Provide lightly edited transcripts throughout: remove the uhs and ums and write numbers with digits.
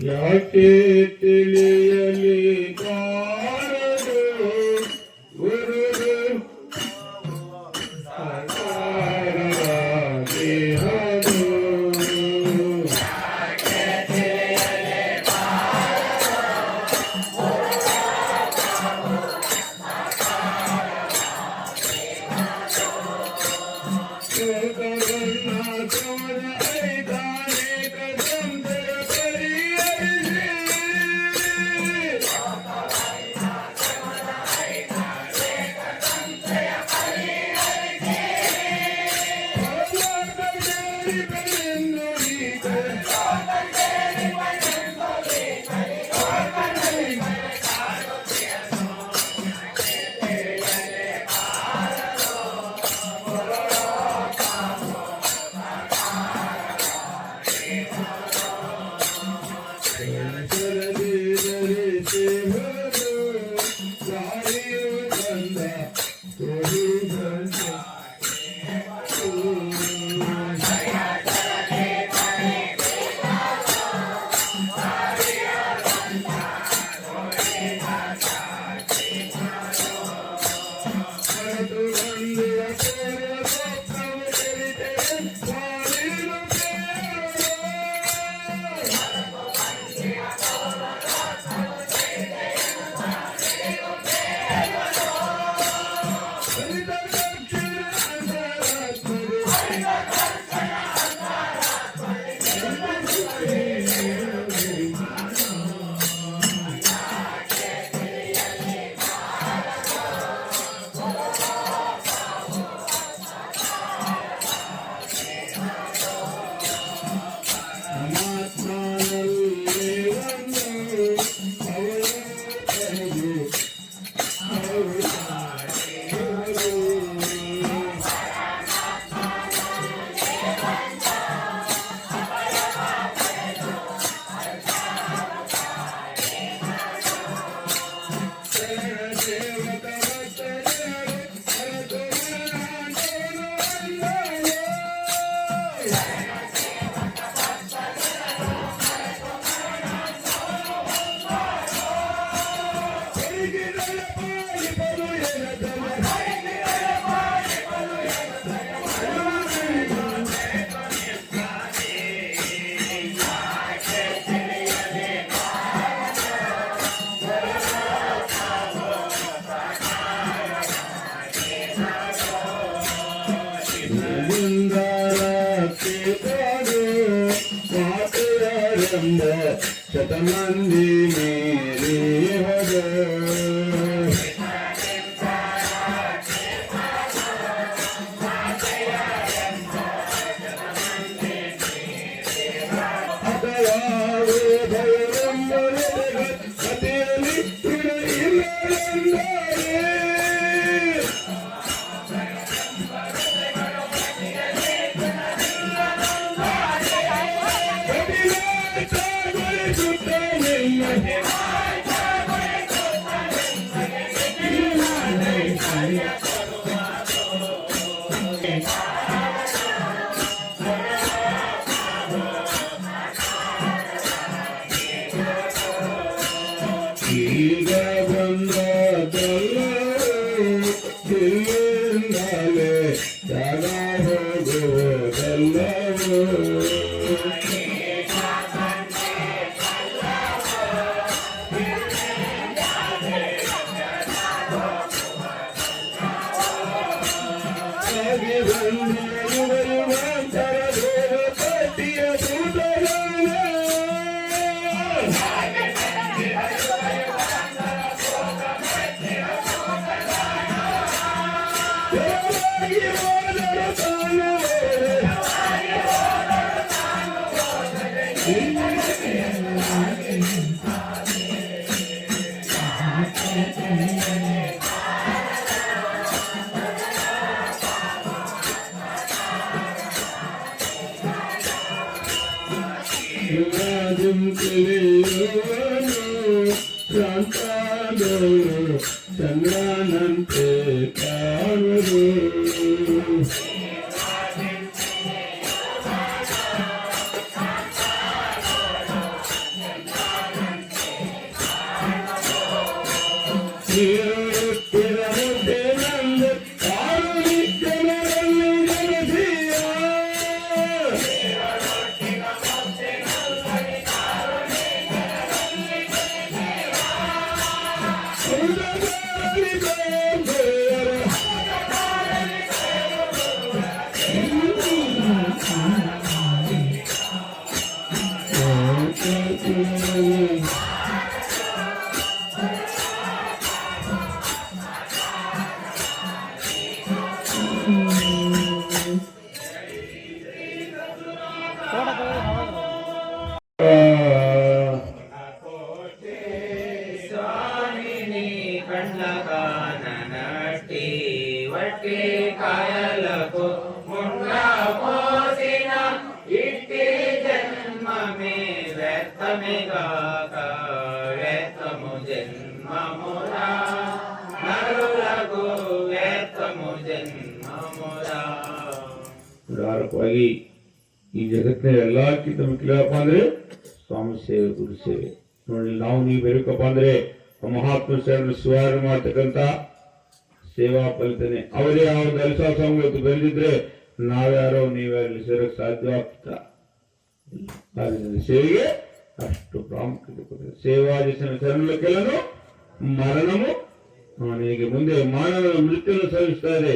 ಯಾಕೆ ತಿಳಿಯಲಿ ಬಾರದು ಗುರುದು ದೇಹದು ಶತಮಂದಿ ಮೇರಿ ಹದ ಈಗ ಬಂದಲ್ಲ ತಿರುಂದಲೆ ಜಾಗ ಹೋಗುವುದಲ್ಲವೋ ಹಾಗೆ ಬಂದ ತೆರವಾಗಿ ಹೋದರು ತಾನು ಚಂದ್ರನಂತೆ ಕಾಣುವುದು కాయలకు ముండా పోసిన ఇట్టి జన్మమే వ్యర్థమేగాక వ్యర్థము జన్మమురా ನರುಲಗು ವ್ಯರ್ಥಮು ಜನ್ಮಮುರಾ. ಉದಾರಕವಾಗಿ ಈ ಜಗತ್ತಿನ ಎಲ್ಲಕ್ಕಿಂತ ಮುಖ್ಯಪ್ಪ ಅಂದ್ರೆ ಸ್ವಾಮಿ ಸೇವೆ, ಗುರು ಸೇವೆ. ನೋಡಿ, ನಾವು ನೀವು ಬೇಕಪ್ಪ ಅಂದ್ರೆ ಮಹಾತ್ಮ ಶರಣ ಸುಧಾರಣೆ ಮಾಡ್ತಕ್ಕಂಥ ಸೇವಾ ಫಲಿತನೆ ಅವರೇ ಅವ್ರ ದಲಿತ ಸ್ವಾಮಿಗಳು ಬೆಳೆದಿದ್ರೆ ನಾವ್ಯಾರೋ ನೀವ್ಯಾರಲ್ಲಿ ಸೇರಕ್ಕೆ ಸಾಧ್ಯ ಆಗ್ತಾ. ಸೇವೆಗೆ ಅಷ್ಟು ಪ್ರಾಮುಖ್ಯತೆ ಕೊಟ್ಟಿದೆ. ಸೇವಾದಿಶನ ಶರಣಕ್ಕೆಲ್ಲನು ಮರಣము ನಿನಗೆ ಮುಂದೆ ಮಾನವ ಮೃತ್ಯುವನ್ನು ಸಲ್ಲಿಸ್ತಾರೆ.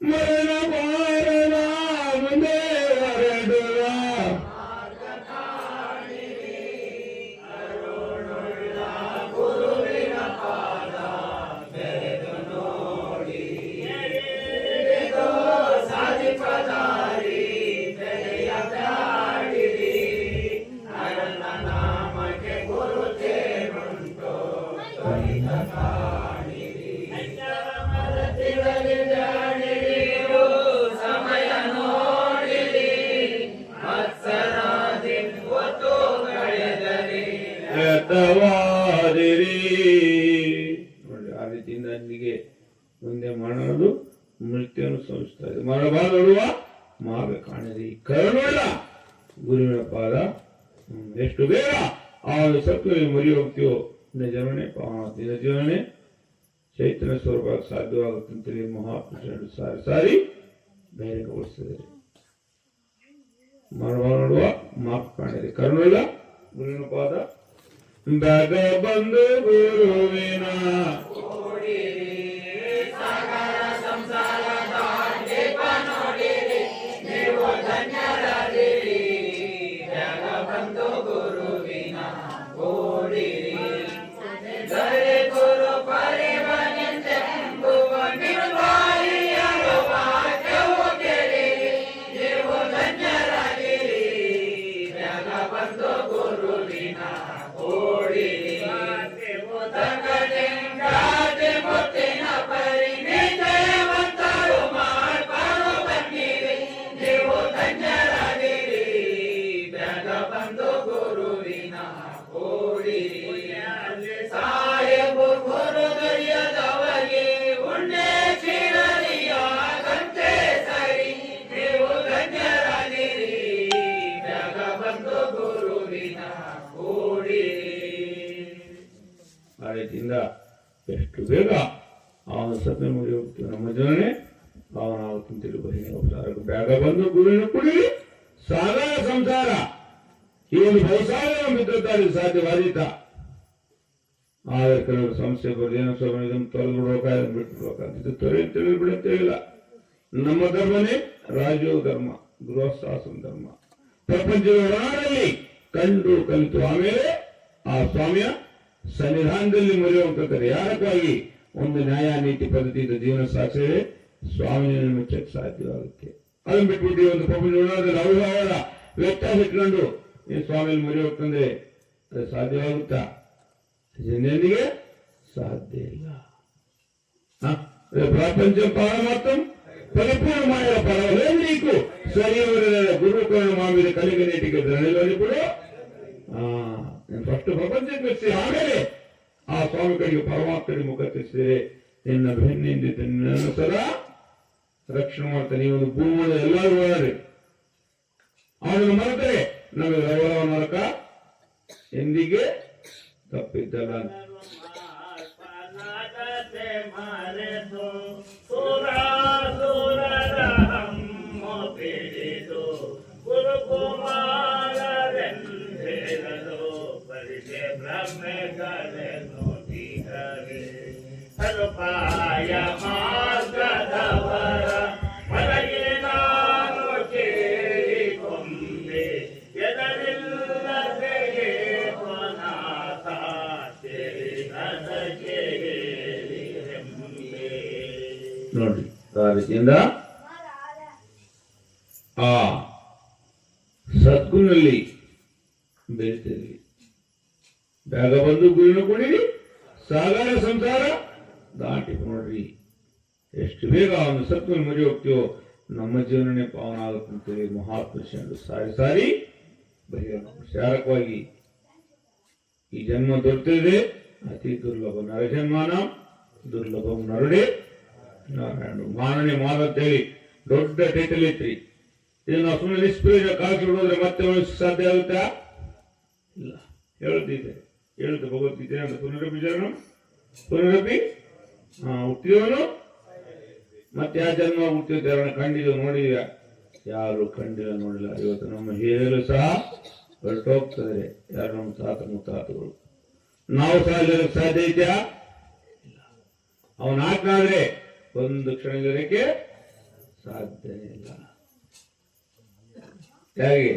ಮರಣ ಮಾರಣ ಮುಂದೆ ಹೊರಡುವ ನೋಡಿ, ಆ ರೀತಿಯಿಂದ ನಿಮಗೆ ಮುಂದೆ ಮಾಡೋದು ಮೃತ್ಯುವನ್ನು ಸೋಲಿಸ್ತಾರೆ. ಮರಬಾರಡುವ ಮಾರ್ಗ ಕಾಣಿರಿ, ಕರುಣುಳ್ಳ ಗುರುವಿನ ಪಾದ ಎಷ್ಟು ಬೇಗ ಆ ಸತ್ವ ಮರಿ ಹೋಗ್ತೀವೋ ನಿಜವನ್ನೇ ದಿನ ಜೀವನೇ ಚೈತನ್ಯ ಸ್ವರೂಪ ಸಾಧ್ಯವಾಗುತ್ತಂತೇಳಿ ಮಹಾಪುರುಷರು ಸಾರಿ ಸಾರಿ ಬಹಿರಂಗಗೊಳಿಸಿದ್ದಾರೆ. ಮರಬಾರಡುವ ಮಾರ್ಗ ಕಾಣಿರಿ, ಕರುಣುಳ್ಳ ಗುರುವಿನ ಪಾದ ಬೆಗ ಬಂದು ಗುರುವಿನ ಆ ರೀತಿಯಿಂದ ಎಷ್ಟು ಬೇಗ ಅವನ ಸತ್ಯ ಮುಗಿ ಹೋಗ್ತೀವಿ. ನಮ್ಮ ಜನನೇ ಅವನಾಗುತ್ತಂತೇಳಿ ಬಹಿರಂಗ ಬೇಗ ಬಂದು ಗುರುವಿನ ಕುಡಿ ಸಾಗರ ಸಂಸಾರ ಈ ಒಂದು ಭವಸಾಗರ ಬಿದ್ದಿದ್ದಾರೆ ಸಾಧ್ಯವಾದೀತ. ಆದರೆ ಕೆಲವರು ಸಮಸ್ಯೆ ಬರಲಿ ಸ್ವಾಮಿ ಇದನ್ನು ತೊಲಗಿಬಿಡ್ಬೇಕ ಇದನ್ನು ಬಿಟ್ಬಿಡ್ಬೇಕಂತ ತಿಳಿಬಿಡುತ್ತೇವಿಲ್ಲ. ನಮ್ಮ ಧರ್ಮನೇ ರಾಜೋ ಧರ್ಮ, ಗೃಹಸ್ಥಾಸನ ಧರ್ಮ. ಪ್ರಪಂಚದ ಒಳನಾಡಲ್ಲಿ ಕಂಡು ಕಲಿತು ಆಮೇಲೆ ಆ ಸ್ವಾಮಿಯ ಸನ್ನಿಧಾನದಲ್ಲಿ ಮರೆಯುವಂಥದ್ದು ಯಾರಕ್ಕಾಗಿ ಒಂದು ನ್ಯಾಯ ನೀತಿ ಪದ್ಧತಿಯಿಂದ ಜೀವನ ಸಾಗಿಸಿದ್ರೆ ಸ್ವಾಮಿಯನ್ನು ಮೆಚ್ಚಕ್ಕೆ ಸಾಧ್ಯವಾಗುತ್ತೆ. ಅದನ್ನು ಬಿಟ್ಬಿಟ್ಟು ಒಂದು ಪ್ರಪಂಚ ನೋಡೋದ್ರಲ್ಲಿ ಅವರ ವ್ಯತ್ಯಾಸ ಇಟ್ಕೊಂಡು ನೀನು ಸ್ವಾಮಿಯಲ್ಲಿ ಮೊರೆ ಹೋಗ್ತಂದ್ರೆ ಅದು ಸಾಧ್ಯವಾಗುತ್ತಾ? ಜನರಿಗೆ ಸಾಧ್ಯ ಇಲ್ಲ. ప్రపంచం పారమాత్రం పరిపూర్ణమైన పర్వాలేదు నీకు శరీర గురువుకోవడం మా మీద కలిగినట్టుగా ధరణిలోని ఇప్పుడు నేను ఫస్ట్ ప్రపంచం వచ్చి ఆమెಲೆ ಆ ಸ್ವಾಮಿ ಕಡೆಗೆ ಪರಮಾತ್ಮನಿಗೆ ಮುಖ ತಿಳಿಸಿದರೆ ನಿನ್ನ ಬೆನ್ನಿಂದ ನಿನ್ನನ್ನು ಸದಾ ರಕ್ಷಣೆ ಮಾಡ್ತಾನೆ. ಈ ಒಂದು ಭೂಮಿಯ ಎಲ್ಲರೂ ಓಡಾಡಿ ಅವನನ್ನು ಮರೆತರೆ ನಮಗೆ ರವರವ ನರಕ ಎಂದಿಗೆ ತಪ್ಪಿದ್ದಲ್ಲ. ಸದುಪಾಯ ಮಾರ್ಗದವರ ಹೊರಗೆ ನಾನು ಕೇಳಿಕೊಂಡೆ ಎದರಿಲ್ಲದೆಯೇ ಪುನಃ ನೋಡಿ ಆ ರೀತಿಯಿಂದ ಆ ಸದ್ಗುಣಲ್ಲಿ ಬೆಳಿತೀರಿ. ಬೇಗ ಬಂದು ಗುರಿನ ಕುಡಿರಿ, ಸಾಗರ ಸಂಸಾರ ದಾಟಿ ನೋಡ್ರಿ. ಎಷ್ಟು ಬೇಗ ಅವನು ಸತ್ವನ ಮರಿ ಹೋಗ್ತೀವೋ ನಮ್ಮ ಜೀವನನೇ ಪಾವನ ಆಗುತ್ತಂತೇಳಿ ಮಹಾಪುರುಷರು ಸಾರಿ ಸಾರಿ ಬಹಿರಂಗವಾಗಿ ಈ ಜನ್ಮ ದೊರೆತಿದೆ ಅತಿ ದುರ್ಲಭ ನರಜನ್ಮಾನ ದುರ್ಲಭಂ ನರುಡೆ ನಾರಾಯಣ ಮಾನನೆ ಮಾದಂತೇಳಿ ದೊಡ್ಡ ಟೈಟಲ್ ಐತ್ರಿ. ಇದು ನಾವು ಸುಮ್ಮನೆ ನಿಷ್ಪ್ರಯೋಜನ ಕಾಸು ಬಿಡೋದ್ರೆ ಮತ್ತೆ ಉಳಿಸ ಸಾಧ್ಯ ಆಗುತ್ತಾ? ಇಲ್ಲ. ಹೇಳುತ್ತಿದ್ದೆ ಭಗವದ್ಗೀತೆ ಅಂತ ಪುನರಪಿ ಜನ್ಮ ಪುನರಪಿ ಹುಟ್ಟಿದವನು ಮತ್ತೆ ಯಾವ ಜನ್ಮ ಹುಟ್ಟಿದ ಕಂಡಿದ್ದು ನೋಡಿದ್ಯಾ? ಯಾರು ಕಂಡಿಲ್ಲ, ನೋಡಿಲ್ಲ. ಇವತ್ತು ನಮ್ಮ ಹಿರಿಯರು ಸಹ ಹೊರಟೋಗ್ತಾರೆ. ಯಾರು ನಮ್ಮ ತಾತ ಮುತ್ತಾತಗಳು. ನಾವು ಸಹ ಸಾಧ್ಯ ಇದೆಯಾ? ಅವನ ಆಜ್ಞಾದ್ರೆ ಒಂದು ಕ್ಷಣಕ್ಕೆ ಸಾಧ್ಯನೇ ಇಲ್ಲ. ಹೇಗೆ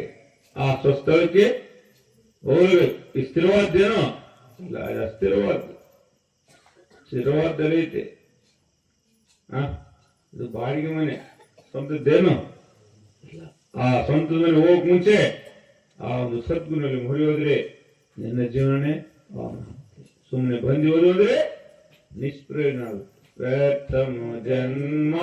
ಆ ಸ್ವಸ್ಥಳಕ್ಕೆ ಹೋಗ್ಬೇಕು. ಈ ಸ್ಥಿರವಾದ್ದೇನೋ ಇಲ್ಲ, ಅಸ್ಥಿರವಾದ್ದು ಸ್ಥಿರವಾದಲ್ಲಿ ಐತೆ. ಇದು ಬಾಡಿಗೆ ಮನೆ, ಸ್ವಂತದ್ದೇನು ಆ ಸ್ವಂತದ ಮೇಲೆ ಹೋಗಕ್ ಮುಂಚೆ ಆ ಒಂದು ಸದ್ಗುಣದಲ್ಲಿ ಮುರಿಯೋದ್ರೆ ನಿನ್ನ ಜೀವನನೇ ಸುಮ್ಮನೆ ಬಂದಿ ಹೋದ್ರೆ ನಿಷ್ಪ್ರಯೋಜನ ಆಗುತ್ತೆ. ವ್ಯರ್ಥಮು ಜನ್ಮ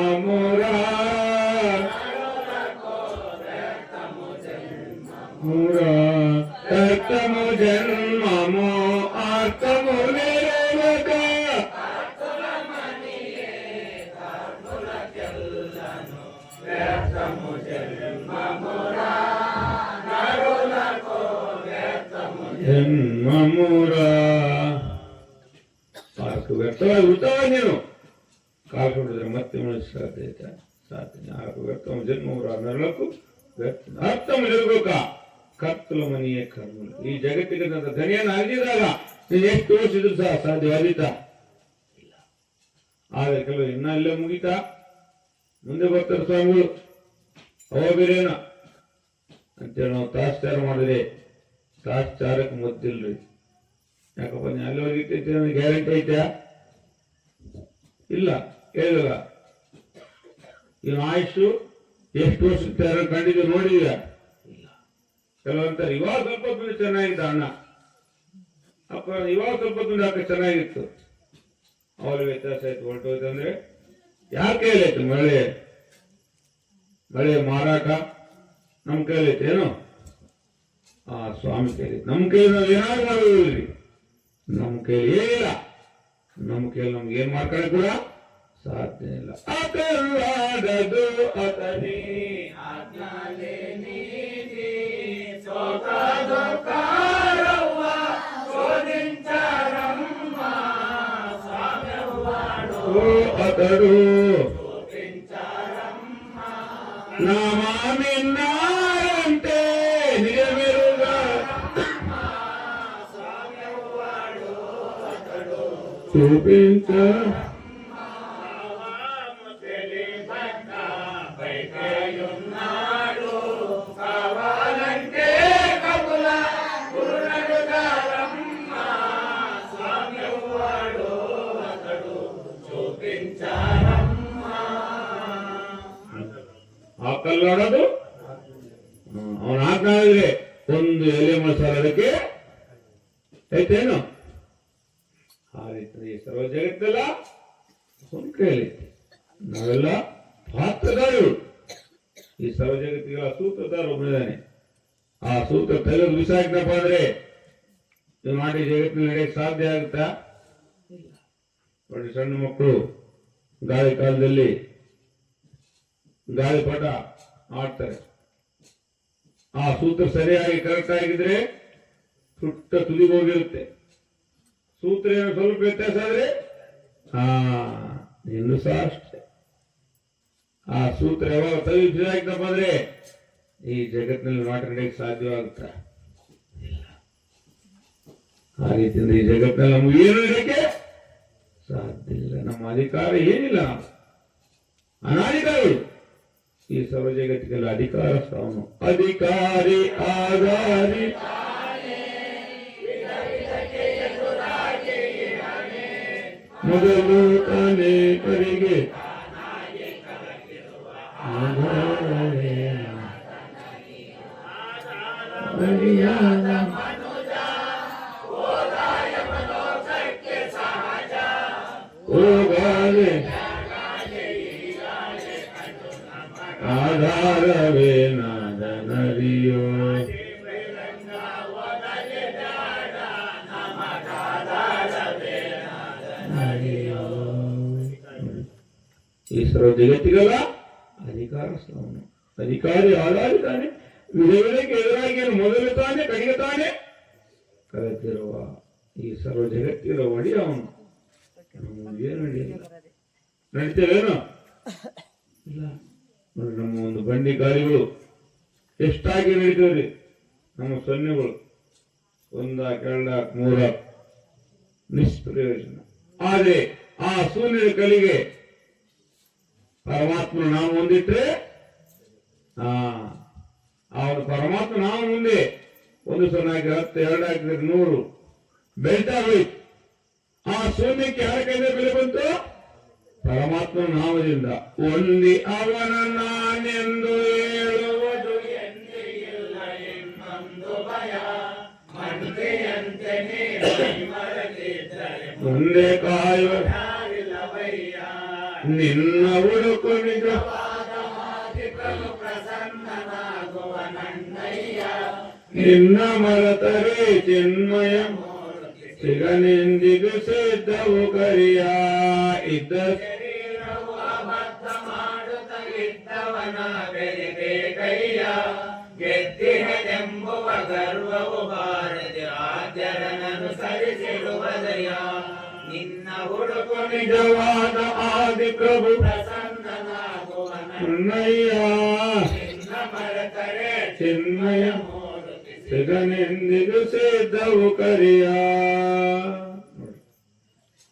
ವ್ಯರ್ಥಮು ಜನ್ಮಮೋ ಆರ್ತಮು ನಿರೋಗ ಜನ್ಮಮೂರ ಆರ್ಕು ವ್ಯರ್ಥವಾಗಿ ಉಳಿತಾವ ನೀನು ಕಾಲು ಹೊಡೆದ್ರೆ ಮತ್ತೆ ಉಳಿಸ ಸಾಧ್ಯ ಆರ್ಕು ವ್ಯರ್ಥಮ ಜನ್ಮೂರ ನರಳಕ್ಕೂ ವ್ಯರ್ಥ ಅರ್ಥಮ ಜರುಗೋಕ ಕತ್ತಲು ಮನೆಯೇ ಕರ್ಮ. ಈ ಜಗತ್ತಿಗೆ ನನ್ನ ಧನಿಯನ್ನು ಆಗಿದಾಗ ನೀನು ಎಷ್ಟು ತೋರಿಸಿದ್ರು ಸಹ ಸಾಧ್ಯವಾದೀತಾ? ಇಲ್ಲ. ಆದರೆ ಕೆಲವು ಇನ್ನ ಅಲ್ಲೇ ಮುಗಿತಾ, ಮುಂದೆ ಬರ್ತಾರೆ ಸ್ವಾಮಿಗಳು ಅವ ಬೇರೇನ ಅಂತೇಳಿ ನಾವು ತಾಸ್ಚಾರ ಮಾಡಿದ್ರೆ ತಾಸ್ಚಾರಕ್ಕೆ ಮುದ್ದಿಲ್ರಿ. ಯಾಕಪ್ಪ ನೀ ಅಲ್ಲಿ ಹೋಗಿರ್ತೈತಿ ನನಗೆ ಗ್ಯಾರಂಟಿ ಐತ್ಯಾ? ಇಲ್ಲ. ಹೇಳಿಲ್ಲ. ಇವನು ಆಯುಷು ಎಷ್ಟು ವರ್ಷಕ್ಕೆ ಯಾರು ಕಂಡಿದ್ದು ನೋಡಿದ್ಯಾ? ಇಲ್ಲ. ಕೆಲವಂತಾರೆ ಇವಾಗ ಸ್ವಲ್ಪ ಹೊತ್ತು ಚೆನ್ನಾಗಿದ್ದ ಅಣ್ಣ, ಅಪ್ಪ ಇವಾಗ ಸ್ವಲ್ಪ ಹೊತ್ತು ಅಕ್ಕ ಚೆನ್ನಾಗಿತ್ತು, ಅವಳು ವ್ಯತ್ಯಾಸ ಆಯ್ತು ಹೊರಟೋಯ್ತು ಅಂದ್ರೆ ಯಾರ ಕೈಲಾಯ್ತು? ಮಳೆ ಮಾರಾಟ ನಮ್ ಕೈಲೈತೆ ಏನು? ಆ ಸ್ವಾಮಿ ಕೈಲಿ. ನಮ್ಮ ಕೈಲಿ ನಾವು ಏನಾದ್ರು ಮಾಡೋದಿಲ್ರಿ. ನಮ್ಮ ಕೈಲಿ ಏನಿಲ್ಲ. ನಮ್ಮ ಕೈಲಿ ನಮ್ಗೆ ಏನ್ ಮಾಡ್ಕೊಳ್ಳಿ ಕೂಡ ಸಾಧ್ಯ ಇಲ್ಲ. ಅತಲ್ಲಾಡದು ಅತನಿ ಆಜ್ಞಾಲೆ ನೀತಿ ಸೋಕಾರವ್ವ ಸೋದಿಂಚಾರಮ್ಮ ಸ್ವಾಮ್ಯವ್ವಾಡು ಅತಡು ನಾಮಿನ್ನಾರಂತೆ ನಿಜವಿರುಗ చూపించ ಕಲ್ಲೋಡೋದು ಅವನ ಆಜ್ಞೆ ಆಗಿದ್ರೆ ಒಂದು ಎಲೆ ಮೊಳಸಾಲ ಅದಕ್ಕೆ ಐತೇನು? ಆ ರೀತಿ ಸರ್ವ ಜಗತ್ತೆಲ್ಲ ಒಂದು ಕೈಯಲ್ಲಿತ್ತು. ನಾವೆಲ್ಲ ಪಾತ್ರದಾರರು. ಈ ಸರ್ವ ಜಗತ್ತಿಗೆಲ್ಲ ಸೂತ್ರಧಾರ ಒಬ್ಬನಿದ್ದಾನೆ. ಆ ಸೂತ್ರ ತೆಗೆದು ಬಿಸಾಕಿನಪ್ಪ ಅಂದ್ರೆ ಇದು ಮಾಡಿ ಜಗತ್ತಿನಲ್ಲಿ ನಡೆಯಕ್ಕೆ ಸಾಧ್ಯ ಆಗುತ್ತಾ? ನೋಡಿ, ಸಣ್ಣ ಮಕ್ಕಳು ಗಾಳಿ ಕಾಲದಲ್ಲಿ ಗಾಳಿಪಟ ಆಡ್ತಾರೆ. ಆ ಸೂತ್ರ ಸರಿಯಾಗಿ ಕರೆಕ್ಟ್ ಆಗಿದ್ರೆ ಸುಟ್ಟ ತುದಿಗೆ ಹೋಗಿರುತ್ತೆ. ಸೂತ್ರ ಏನೋ ಸ್ವಲ್ಪ ವ್ಯತ್ಯಾಸ ಆದ್ರೆ ಇನ್ನು ಸಹ ಅಷ್ಟೇ. ಆ ಸೂತ್ರ ಯಾವಾಗ ತೆಗೆದು ಅಂದ್ರೆ ಈ ಜಗತ್ತಿನಲ್ಲಿ ನಾಟ ನಡೆಯಕ್ಕೆ ಸಾಧ್ಯವಾಗುತ್ತ? ಆ ರೀತಿಯಿಂದ ಈ ಜಗತ್ತಿನಲ್ಲಿ ನಮ್ಗೆ ಏನು ನಡೆಯಕ್ಕೆ ಸಾಧ್ಯ ಇಲ್ಲ. ನಮ್ಮ ಅಧಿಕಾರ ಏನಿಲ್ಲ. ನಾವು ಅನಾಧಿಕಾರಿಗಳು. ಈ ಸರ್ವ ಜಗತ್ತಿಗೆಲ್ಲ ಅಧಿಕಾರ ಅವನು ಅಧಿಕಾರಿ ಆಧಾರಿ ಮೊದಲು ಅನೇಕರಿಗೆ ಆಧಾರವೇ ನಾದ ನರಿಯೋ ಈ ಸರ್ವ ಜಗತ್ತಿಗಲ್ಲ ಅಧಿಕಾರ ಅವನು ಅಧಿಕಾರಿ ಆಧಾರಿತಾನೆ. ವಿಧಗಳಿಗೆ ಎದುರಾಗಿ ಮೊದಲು ತಾನೆ ಕಡೆಗೆ ತಾನೆ ಕರೆತಿರುವ ಈ ಸರ್ವ ಜಗತ್ತಿನ ಒಡಿ ಅವನು. ಏನು ನಡೆಯಲ್ಲ. ನಡೀತೇವೇನು? ಇಲ್ಲ. ನೋಡಿ, ನಮ್ಮ ಒಂದು ಬಂಡಿ ಗಾಲಿಗಳು ಎಷ್ಟಾಗಿ ನಡೀತೇವ್ರಿ. ನಮ್ಮ ಸೊನ್ನೆಗಳು ಒಂದಾಕ್ ಎರಡಾಕ್ ಮೂರಾಕ್ ನಿಷ್ಪ್ರಯೋಜನ. ಆದ್ರೆ ಆ ಶೂನ್ಯದ ಕಲಿಗೆ ಪರಮಾತ್ಮ ನಾವು ಮುಂದಿಟ್ರೆ ಅವನು ಪರಮಾತ್ಮ ನಾವು ಮುಂದೆ 1 0 ಹಾಕಿ 10 2 ಹಾಕಿದ್ರೆ 100 ಬೆಳ್ತಾ ಹೋಯ್ತು. ಆ ಶೂನ್ಯಕ್ಕೆ ಯಾರ ಕೈಯಿಂದ ಬೆಲೆ ಬಂತು? ಪರಮಾತ್ಮ ನಾಮದಿಂದ. ಒಂದಿ ಅವನ ನಾನೆಂದು ಹೇಳುವುದು ಎಂದಿಲ್ಲ ಇನ್ನೊಂದು ಭಯ ಮಂತ್ರಿಯಂತೆ ಮುಂದೆ ಕಾಯುವ ನಿನ್ನ ಹುಡುಕು ನಿಜವಾದ ಪ್ರಸನ್ನನಾಗುವ ನನ್ನಯ್ಯ ನಿನ್ನ ಮರತರೆ ಚಿನ್ಮಯ ಸಿಗನೆಂದಿಗೂ ಸಿದ್ಧವು ಕರಿಯ ಇದ್ದ ಶರೀರವು ಅಬದ್ಧ ಮಾಡುತ್ತಲಿದ್ದವನ ಬೆರಿಬೇಕಯ್ಯ ಗೆದ್ದಿಹೆಂಬುವ ಗರ್ವವು ಬಾರದೆ ಆದ್ಯರನನ್ನು ಸರಿಸಿಡುವುದಯ್ಯ ನಿನ್ನ ಹುಡುಕು ನಿಜವಾದ ಆದಿ ಪ್ರಭು ಪ್ರಸನ್ನನಾಗುವ ನನ್ನಯ್ಯ ನಿನ್ನ ಮರತರೆ ಚಿನ್ಮಯ ಸಿಗನೆಂದಿಗೂ ಸಿದ್ಧವು ಕರಿಯ.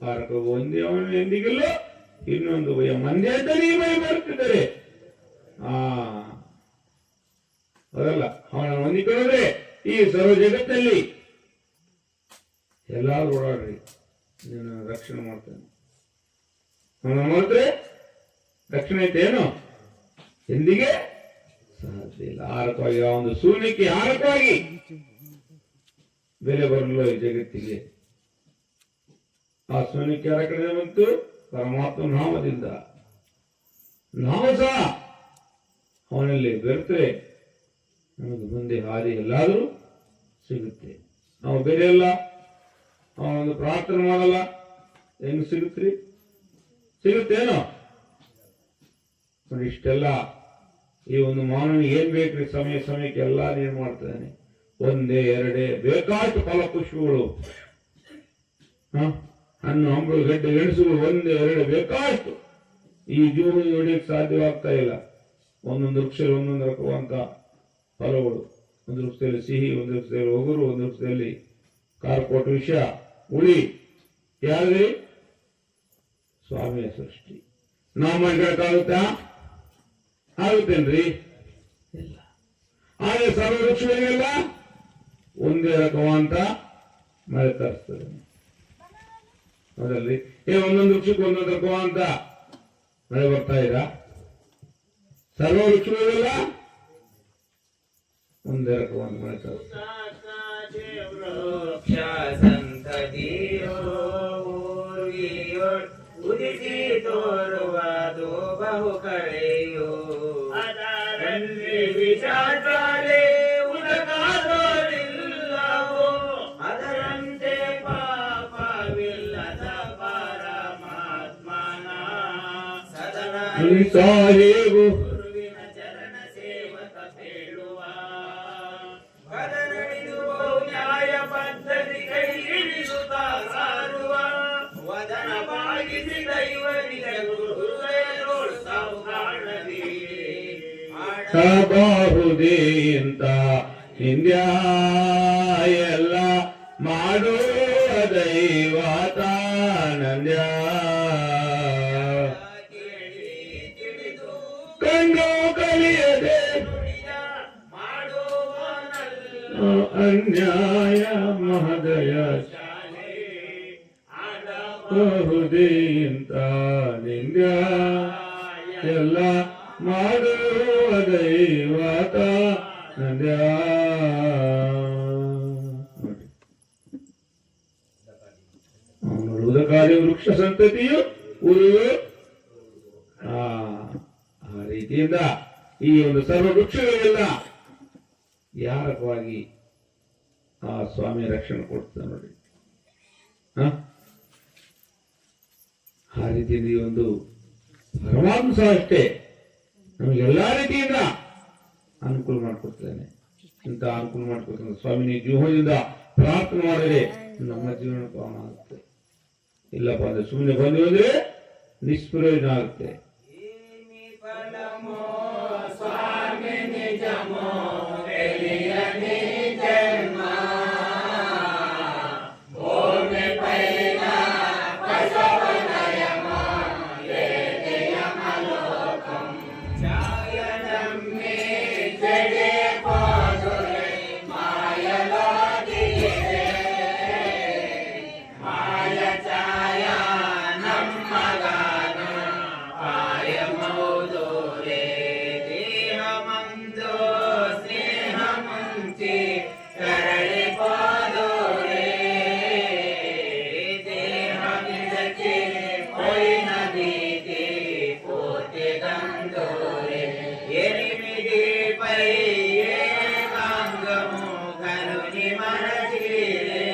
ಭಾರತ ಒಂದೇ ಅವನು ಎಂದಿಗಿಲ್ಲ ಇನ್ನೊಂದು ಭಯ ಮಂದಿ ಅಂತ ನೀ ಭಯ ಬರುತ್ತಿದ್ದಾರೆ. ಅದಲ್ಲ ಅವನ ಹೊಂದಿಕೊಂಡ್ರೆ ಈ ಸರ್ವ ಜಗತ್ತಲ್ಲಿ ಎಲ್ಲಾರು ಓಡಾಡ್ರಿ, ನೀನು ರಕ್ಷಣೆ ಮಾಡ್ತಾನೆ. ಅವನ ಮಾಡಿದ್ರೆ ರಕ್ಷಣೆ ಐತೇನು? ಎಂದಿಗೆ ಸಾಧ್ಯ ಇಲ್ಲ. ಆರಕವಾಗಿ ಆ ಒಂದು ಶೂನ್ಯಕ್ಕೆ ಆರಕವಾಗಿ ಬೆಲೆ ಬರಲು ಈ ಜಗತ್ತಿಗೆ. ಆ ಶೂನ್ಯಕ್ಕೆ ಯಾರ ಕಡೆ ಬಂತು? ಪರಮಾತ್ಮ ನಾಮದಿಂದ. ನಾಮ ಸಹ ಅವನಲ್ಲಿ ಬೆರೆತರೆ ನಮಗೆ ಮುಂದೆ ಹಾದಿ ಎಲ್ಲಾದರೂ ಸಿಗುತ್ತೆ. ನಾವು ಬೇರೆ ಎಲ್ಲ ಅವನೊಂದು ಪ್ರಾರ್ಥನೆ ಮಾಡಲ್ಲ, ಹೆಂಗ್ ಸಿಗುತ್ತ್ರಿ? ಸಿಗುತ್ತೇನೋ? ಇಷ್ಟೆಲ್ಲ ಈ ಒಂದು ಮಾನವನಿಗೆ ಏನ್ ಬೇಕ್ರಿ? ಸಮಯಕ್ಕೆ ಎಲ್ಲ ನೀರು ಮಾಡ್ತಾನೆ. ಒಂದೇ ಎರಡೇ ಬೇಕಾಷ್ಟು ಫಲಪುಷ್ಪಗಳು, ಹಣ್ಣು ಹಂಬಳು ಗಡ್ಡೆ ಗೆಣಸುಗಳು ಒಂದೇ ಎರಡು ಬೇಕಾಷ್ಟು ಈ ಜೀವನ ನೋಡಲಿಕ್ಕೆ ಸಾಧ್ಯವಾಗ್ತಾ ಇಲ್ಲ. ಒಂದೊಂದು ವೃಕ್ಷದಲ್ಲಿ ಒಂದೊಂದು ರಕವಂತ ಫಲಗಳು. ಒಂದು ವೃಕ್ಷದಲ್ಲಿ ಸಿಹಿ, ಒಂದು ವೃಕ್ಷದಲ್ಲಿ ಒಗುರು, ಒಂದು ವೃಕ್ಷದಲ್ಲಿ ಕಾರ್ಕೋಟ ವಿಷ, ಹುಳಿ. ಯಾವ್ದ್ರಿ? ಸ್ವಾಮಿಯ ಸೃಷ್ಟಿ. ನಾವು ಮಾಡ್ಕೊಳಕ್ಕಾಗುತ್ತಾ? ಆಗುತ್ತೇನ್ರಿ? ಇಲ್ಲ. ಆದ್ರೆ ಸರ್ವ ವೃಕ್ಷಗಳಿಗೆಲ್ಲ ಒಂದೇ ರಕವಂತ ಮಳೆ ತರಿಸ್ತದೆ. ಹೌದಲ್ರಿ? ಒಂದೊಂದು ವೃಕ್ಷಕ್ಕೆ ಒಂದೊಂದು ರಕವಂತ ಮಳೆ ಬರ್ತಾ ಇದ? ಸರ್ವ ವೃಕ್ಷಗಳಿಲ್ಲ ಒಂದೆರಡು ಒಂದು ಮಾಡ್ತಾರೆ ವೃಕ್ಷ ಸಂತತಿಯೋ ಉದಿಸಿ ತೋರುವುದು ಬಹು ಕಳೆಯೋ ಅದರಲ್ಲಿ ವಿಚಾರೇ ಉದಕಾದೋರಿಲ್ಲವೋ ಅದರಂತೆ ಪಾಪವಿಲ್ಲದ ಪರಮಾತ್ಮನ ಸದನ ಸಾಹೇಬು ಗುರುವಿನ ಚರಣ ಸೇವಕ ಬೇಡುವ ಪದ ನಡೆಯುವ ನ್ಯಾಯ ಪದ್ಧತಿ ಕೈ ಹಿಡಿಸುತ್ತ ಸಾರುವ ವದನ ಬಾಗಿಸಿ ದೈವನಿಗೆ ಗುರುವೇರೋತ್ಸವ ಕಾಣದಿ ಬಾಹುದೇ ಅಂತ ಇಂದ್ಯ ಎಲ್ಲ ಮಾಡುವ ದೈವತಾನಂದ್ಯ ಕೇಳಿ ತಿಳಿದು ಕಂಡು ಕಲಿಯದೆ ನುಡಿಯ ಮಾಡುವನಲ್ಲ ಅನ್ಯಾಯ ಮಹದಯ ಶಾಲೆ ಆಡವ ಬಹುದೇ ಅಂತ ನಿಂದ್ಯ ಎಲ್ಲ ಮಾಡುವ ದೈವತ ನಂದ್ಯ ಉದಕಾದಿ ವೃಕ್ಷ ಸಂತತಿಯು ಉರುಳು ಆ ರೀತಿಯಿಂದ ಈ ಒಂದು ಸರ್ವ ವೃಕ್ಷಗಳೆಲ್ಲ ಯಾರಕವಾಗಿ ಆ ಸ್ವಾಮಿ ರಕ್ಷಣೆ ಕೊಡ್ತಾನೆ ನೋಡಿ. ಆ ರೀತಿಯಲ್ಲಿ ಈ ಒಂದು ಪರಮಾತ್ಮ ಸಹ ಅಷ್ಟೇ ನಮಗೆಲ್ಲಾ ರೀತಿಯಿಂದ ಅನುಕೂಲ ಮಾಡಿಕೊಡ್ತಾನೆ. ಇಂಥ ಅನುಕೂಲ ಮಾಡಿಕೊಡ್ತಾನೆ ಸ್ವಾಮಿ. ನೀವು ಜೀವನದಿಂದ ಪ್ರಾರ್ಥನೆ ಮಾಡಿದ್ರೆ ನಮ್ಮ ಜೀವನ ಪಾವನ ಆಗುತ್ತೆ. ಇಲ್ಲಪ್ಪ ಅಂದ್ರೆ ಸುಮ್ಮನೆ ಬಂದು ಅಂದ್ರೆ ನಿಷ್ಪ್ರಯೋಜನ ಆಗುತ್ತೆ. ఏమి ఫలమో స్వామి నిజమో తెలియని జన్మ భూమి పైన పశవనయమో లేదయమలోకం ఛాయనమ్మి చెడే పోదులే మాయలో దిగిరే మాయ ఛాయ నమ్మగాన పాయమౌదోరే దేహమందో స్నేహముంచి కరళిపోదోరే దేహమిదచి పోయినదీతి పూర్తి గందోరే ఎనిమిదిపై ఏకాంగము కరుని మరచిరే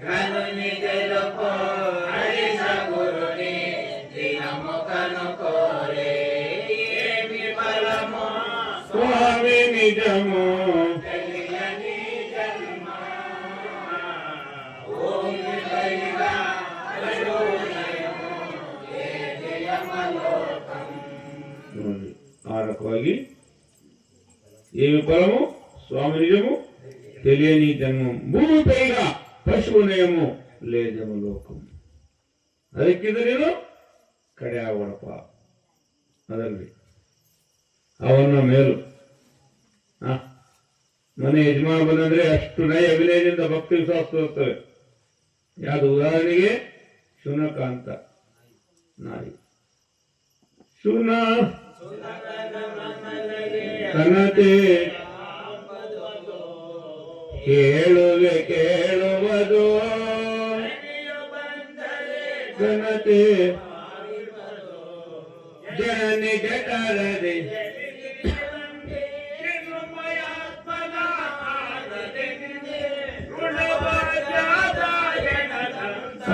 ఘనుని తెలుపో హరిస గురుని దినము కనుకోరే ఏమి బలమో ಸ್ವಾಮಿ ನಿಜಮೋ తెలియని జన్మ భూమి పైన పశువునయము లేదయమలోకం ನೋಡಿ ಆ ರಕವಾಗಿ ఏమి ఫలము స్వామి నిజము తెలియని జన్మం భూమి పైన పశువు ನಯము లేజము ಲೋಕಂ. ಅದಕ್ಕಿಂತ ನೀನು ಕಡೆ ಆಗೋಣಪ್ಪ ಅದರಲ್ಲಿ ಅವನ ಮೇಲು ಮನೆ ಯಜಮಾನ ಬಂದಂದ್ರೆ ಅಷ್ಟು ನಯ ವಿನಯದಿಂದ ಭಕ್ತಿ ವಿಶ್ವಾಸ ತೋರ್ತವೆ. ಯಾವುದು ಉದಾಹರಣೆಗೆ ಶುನಕ ಅಂತ ನಾಯಿ. ಶುನ ಕನತೆ ಕೇಳುವೆ ಕೇಳುವುದು ಘನತೆ ಜನನಿ ಜಠರದೆ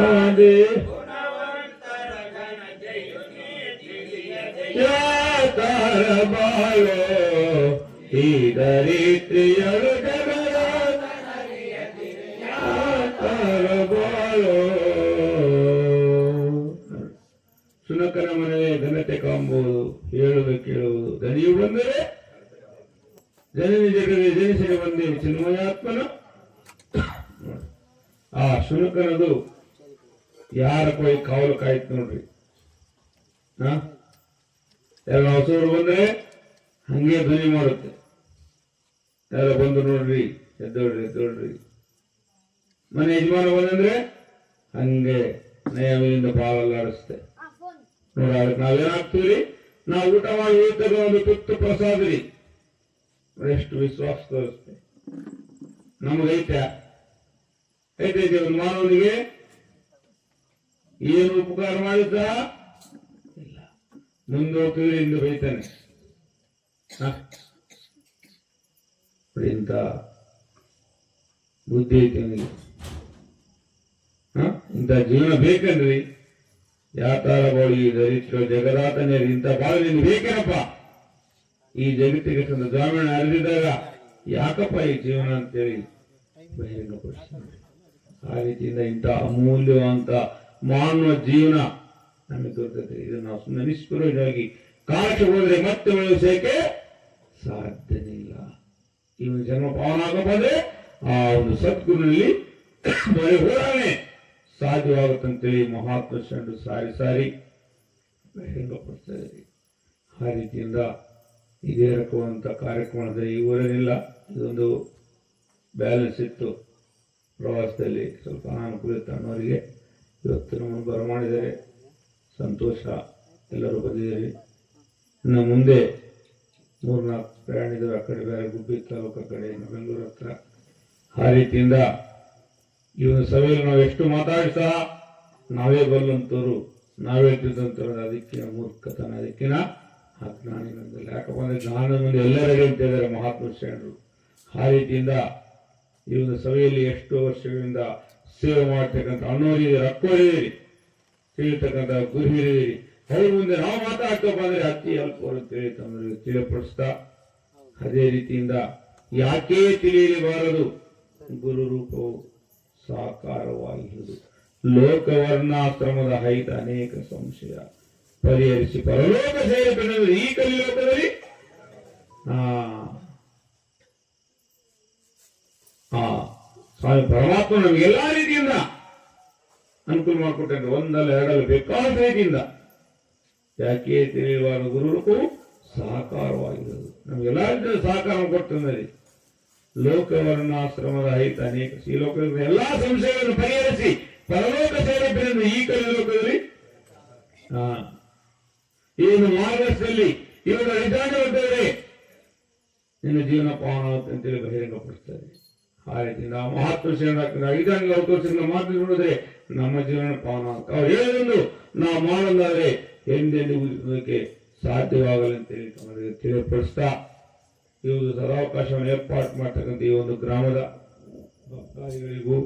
ಆದೆ ಯಾತರ ಬಾಳೋ ಈ ದರಿತ್ರಿಯರು ಜಗದ ಯಾತರ ಬಾಳೋ. ಸುನಕನ ಮನೆಯೇ ಘನತೆ ಕಾಂಬುವುದು, ಹೇಳುವೆ ಕೇಳುವುದು, ದನಿಯು ಬಂದರೆ ಜನನಿ ಜಗದೇ ಜನಿಸಿದ ಬಂದೇ ಚಿನ್ಮಯಾತ್ಮನ. ಆ ಶುನಕನದು ಯಾರ ಕೊಯ್ ಕಾವಲು ಕಾಯ್ತು ನೋಡ್ರಿ. ಎಲ್ಲ ಹೊಸವರು ಬಂದ್ರೆ ಹಂಗೆ ಧ್ವನಿ ಮಾಡುತ್ತೆ. ಎಲ್ಲ ಬಂದು ನೋಡ್ರಿ, ಎದ್ದೋಡ್ರಿ ಎದ್ದೋಡ್ರಿ. ಮನೆ ಯಜಮಾನ ಬಂದಂದ್ರೆ ಹಂಗೆ ನಯವಿನಿಂದ ಬಾವಲ್ಲಾಡಿಸುತ್ತೆ. ನೋಡಿ ಅದಕ್ಕೆ ನಾವೇನಾಗ್ತೀವಿ, ನಾವು ಊಟ ಮಾಡಿ ಉಳಿತದ ಒಂದು ತುತ್ತು ಪ್ರಸಾದ ರೀ. ಎಷ್ಟು ವಿಶ್ವಾಸ ತೋರಿಸ್ತೆ ನಮಗೈತೆ ಐತೈತೆ. ಒಂದು ಮಾನವನಿಗೆ ಏನು ಉಪಕಾರ ಮಾಡಿದ ಇಲ್ಲ, ಮುಂದೆ ಹೋಗ್ತಿದ್ರೆ ಹಿಂದೆ ಬೈತಾನೆ. ಇಂಥ ಬುದ್ಧಿ ಐತೆ ಅವನಿಗೆ. ಇಂಥ ಜೀವನ ಬೇಕನ್ರಿ. ಯಾತಾರ ಗೋಳಿ ದರಿದ್ರು ಜಗದಾತನೇ ಇಂಥ ಬಾಳ ನಿನ್ ಬೇಕೇನಪ್ಪ. ಈ ಜಗತ್ತಿಗೆ ತಂದ ಗ್ರಾಮೀಣ ಅರಿದಿದ್ದಾಗ ಯಾಕಪ್ಪ ಈ ಜೀವನ ಅಂತೇಳಿ ಬಹಿರಂಗಪಡಿಸ್ತಾರೆ. ಆ ರೀತಿಯಿಂದ ಇಂಥ ಅಮೂಲ್ಯವಂತ ಮಾನವ ಜೀವನ ನಮಗೆ ದೊರೆತದೆ. ಇದನ್ನು ನಾವು ಸುಮ್ಮನೆ ನಿಷ್ಪ್ರಯೋಜನವಾಗಿ ಕಾಲಕ್ಕೆ ಹೋದ್ರೆ ಮತ್ತೆ ಉಳಿಸೋಕೆ ಸಾಧ್ಯನೇ ಇಲ್ಲ. ಇವನು ಜನ್ಮ ಪಾವನ ಆಗಬಹುದೇ ಆ ಒಂದು ಸದ್ಗುರುನಲ್ಲಿ ಮಳೆ ಹೋರಾಣೆ ಸಾಧ್ಯವಾಗುತ್ತಂತೇಳಿ ಮಹಾತ್ಮ ಶರಣರು ಸಾರಿ ಸಾರಿ ಬಹಿರಂಗಪಡಿಸ್ತಾರೆ. ಆ ರೀತಿಯಿಂದ ಇದೇ ರಕವಂತ ಕಾರ್ಯಕ್ರಮದಲ್ಲಿ ಈ ಊರಲ್ಲಿಲ್ಲ. ಇದೊಂದು ಬ್ಯಾಲೆನ್ಸ್ ಇತ್ತು. ಪ್ರವಾಸದಲ್ಲಿ ಸ್ವಲ್ಪ ಅನಾನುಕೂಲತೆ ಅನ್ನೋರಿಗೆ ಇವತ್ತು ನಮ್ಮನ್ನು ಬರಮಾಡಿದ್ದಾರೆ. ಸಂತೋಷ, ಎಲ್ಲರೂ ಬಂದಿದ್ದೀರಿ. ಇನ್ನು ಮುಂದೆ 3-4 ಪ್ರಯಾಣಿಕರು ಆ ಕಡೆ ಬೇರೆ ಗುಬ್ಬಿ ತಾಲೂಕು ಆ ಕಡೆ ಬೆಂಗಳೂರು ಹತ್ರ. ಆ ರೀತಿಯಿಂದ ಈ ಒಂದು ಸಭೆಯಲ್ಲಿ ನಾವು ಎಷ್ಟು ಮಾತಾಡಿಸ ನಾವೇ ಬಲ್ಲಂತವರು, ನಾವೇ ತಿದ್ದಂತವ್ರು, ಅದಕ್ಕಿನ ಮೂರ್ಖತನ, ಅದಕ್ಕಿನ ಅಜ್ಞಾನಿಗಳಿಲ್ಲ. ಯಾಕಪ್ಪ ಅಂದ್ರೆ ಜ್ಞಾನದ ಮುಂದೆ ಎಲ್ಲರಿಗೂ ಅಂತ ಹೇಳಿದ್ದಾರೆ ಮಹಾತ್ಮ ಶರಣರು. ಆ ರೀತಿಯಿಂದ ಈ ಒಂದು ಸಭೆಯಲ್ಲಿ ಎಷ್ಟೋ ವರ್ಷಗಳಿಂದ ಸೇವೆ ಮಾಡ್ತಕ್ಕಂಥ ಅಣ್ಣೋರಿದ್ದೀರಿ, ಅಕ್ಕೋರಿದ್ದೀರಿ, ತಿಳಿತಕ್ಕಂಥ ಗುರು ಹಿರಿದಿರಿ. ಅವ್ರ ಮುಂದೆ ನಾವು ಮಾತಾಡ್ತಪ್ಪ ಅಂದ್ರೆ ಅತಿ ಅಲ್ಪವರು ಅಂತೇಳಿ ತಮ್ಮರಿಗೆ ತಿಳಿಪಡಿಸ್ತಾ, ಅದೇ ರೀತಿಯಿಂದ ಯಾಕೆ ತಿಳಿಯಲಿಬಾರದು ಗುರು ರೂಪವು ಸಾಕಾರವಾಗಿರುವುದು. ಲೋಕವರ್ಣಾಶ್ರಮದ ಹೈತ ಅನೇಕ ಸಂಶಯ ಪರಿಹರಿಸಿ ಪರಲೋಕ ಸೇರಿಕೊಂಡು ಈ ಕಲಿಲೋಕದಲ್ಲಿ ಸ್ವಾಮಿ ಪರಮಾತ್ಮ ನಮ್ಗೆ ಎಲ್ಲಾ ರೀತಿಯಿಂದ ಅನುಕೂಲ ಮಾಡಿಕೊಟ್ಟೆ. ಒಂದಲ್ಲ ಎರಡಲ್ಲ ಬೇಕಾದ ರೀತಿಯಿಂದ ಯಾಕೆ ತಿಳಿಯುವ ಗುರು ರೂಪವು ಸಾಕಾರವಾಗಿರೋದು ನಮ್ಗೆಲ್ಲಾ ರೀತಿಯ ಸಹಕಾರ ಕೊಟ್ಟಂದಲ್ಲಿ ಲೋಕವರ್ಣಾಶ್ರಮದ ಹಿತ ಅನೇಕ ಈ ಲೋಕದ ಎಲ್ಲಾ ಸಂಶಯಗಳನ್ನು ಪರಿಹರಿಸಿ ಪರಲೋಕ ಸೇರಿದ್ದರಿಂದ ಈ ಕಲಿಲೋಕದಲ್ಲಿ ಏನು ಮಾರ್ಗದಲ್ಲಿ ಇವಾಗ ಅಧಿಕಾರಿಗಳಿದ್ದಾರೆ ನಿನ್ನ ಜೀವನ ಪಾವನ ಅಂತೇಳಿ ಬಹಿರಂಗಪಡಿಸ್ತಾರೆ. ಆ ರೀತಿಯಿಂದ ಮಹಾತ್ಮ ಶರಣ ಐದಾಂಗ ಅವತರಿಸಿದ ಮಾತು ನೋಡಿದ್ರೆ ನಮ್ಮ ಜೀವನ ಪಾವನ ಅಂತ ಅವ್ರು ಹೇಳೋದನ್ನು ನಾವು ಮಾಡೋದಾದ್ರೆ ಎಂದೆಂದಿಗೆ ಸಾಧ್ಯವಾಗಲ್ಲ ಅಂತೇಳಿ ತಮಗೆ ತಿಳಿಪಡಿಸ್ತಾ ಈ ಒಂದು ಸದಾವಕಾಶವನ್ನು ಏರ್ಪಾಡು ಮಾಡ್ತಕ್ಕಂಥ ಈ ಒಂದು ಗ್ರಾಮದ ಭಕ್ತಾದಿಗಳಿಗೂ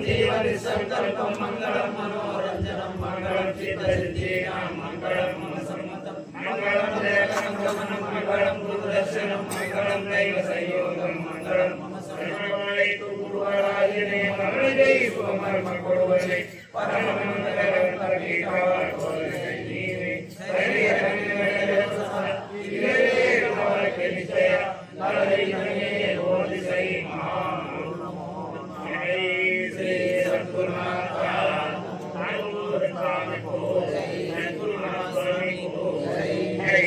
जीवन संकल्प मंगलम मनोरंजनम मंगलम चित्त सिद्धिनाम मंगलम मम सम्मतम मंगलम देवसंगमनम मंगलम गुरुदर्शनम मंगलम दैव संयोगम मंगलम मम सर्वमंगलैतु गुरुवराजने मरणजयितु मर्म कोडवले परम मंगलम तर्किकाल कोलने जीवे हरिहरने सह इले नवके निश्चय नरहरिहरने रोधि सही महान जय श्री सद्गुरुनाथ स्वामी को जय गुरुनाथ स्वामी को जय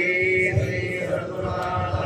श्री सद्गुरुनाथ